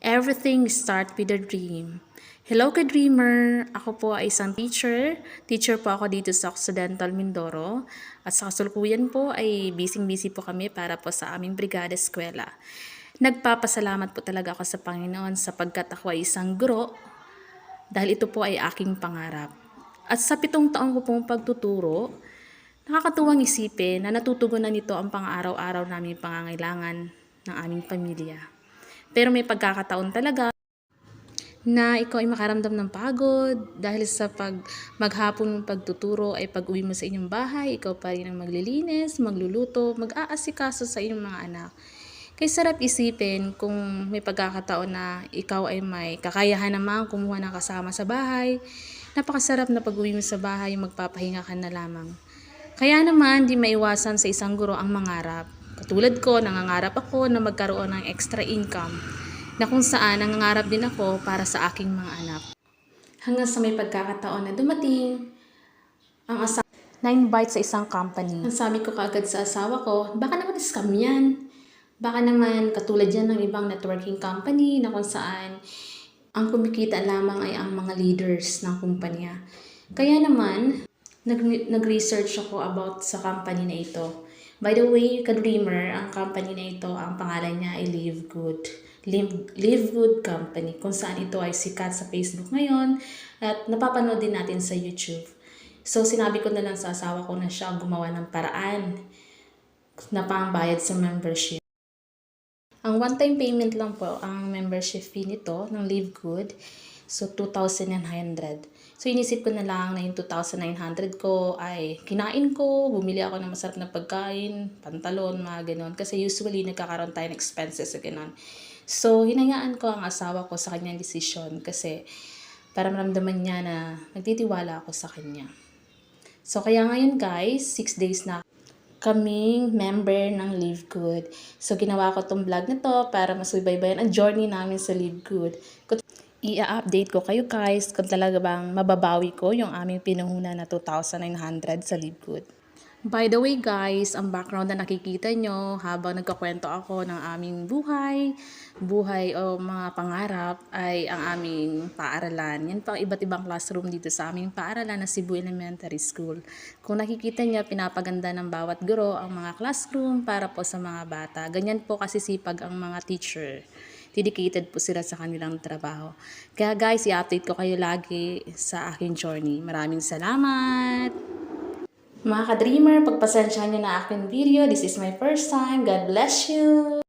Everything starts with a dream. Hello ka-dreamer! Ako po ay isang teacher. Teacher po ako dito sa Occidental Mindoro. At sa kasalukuyan po ay busy-busy po kami para po sa aming brigada eskwela. Nagpapasalamat po talaga ako sa Panginoon sapagkat ako ay isang guro dahil ito po ay aking pangarap. At sa 7 taong ko pong pagtuturo, nakakatuwang isipin na natutugunan nito ang pang-araw-araw naming pangangailangan ng aming pamilya. Pero may pagkakataon talaga na ikaw ay makaramdam ng pagod dahil sa maghapon mong pagtuturo ay pag-uwi mo sa inyong bahay, ikaw pa rin ang maglilinis, magluluto, mag-aasikaso sa inyong mga anak. Kaya sarap isipin kung may pagkakataon na ikaw ay may kakayahan naman kumuha ng kasama sa bahay. Napakasarap na pag-uwi mo sa bahay, magpapahinga ka na lamang. Kaya naman, di maiwasan sa isang guro ang mangarap. Katulad ko, nangangarap ako na magkaroon ng extra income na kung saan nangangarap din ako para sa aking mga anak. Hanggang sa may pagkakataon na dumating ang asawa na-invite sa isang company. Ang sabi ko kaagad sa asawa ko, baka naman scam yan. Baka naman katulad yan ng ibang networking company na kung saan ang kumikita lamang ay ang mga leaders ng kumpanya. Kaya naman, nag-research ako about sa company na ito. By the way, ka-dreamer, ang company na ito, ang pangalan niya ay Live Good. Live Good Company, kung saan ito ay sikat sa Facebook ngayon at napapanood din natin sa YouTube. So, sinabi ko na lang sa asawa ko na siya gumawa ng paraan na pangbayad sa membership. Ang one-time payment lang po ang membership fee nito ng Live Good. So, 2,900. So, inisip ko na lang na yung 2,900 ko ay kinain ko, bumili ako ng masarap na pagkain, pantalon, mga ganon. Kasi usually, nagkakaroon tayo ng expenses sa ganon. So, hinayaan ko ang asawa ko sa kanyang desisyon kasi para maramdaman niya na nagtitiwala ako sa kanya. So, kaya ngayon guys, 6 days na kaming member ng Live Good. So, ginawa ko tong vlog na to para masubaybayan ang journey namin sa Live Good. I-update ko kayo guys kung talaga bang mababawi ko yung aming pinuhunan na 2,900 sa Live Good. By the way guys, ang background na nakikita nyo habang nagkakwento ako ng aming buhay o mga pangarap ay ang aming paaralan. Yan pang iba't ibang classroom dito sa aming paaralan na Cebu Elementary School. Kung nakikita nyo, pinapaganda ng bawat guro ang mga classroom para po sa mga bata. Ganyan po kasi sipag ang mga teacher. Dedicated po sila sa kanilang trabaho. Kaya guys, i-update ko kayo lagi sa aking journey. Maraming salamat! Mga ka-dreamer, pagpasensyahan nyo na aking video. This is my first time. God bless you!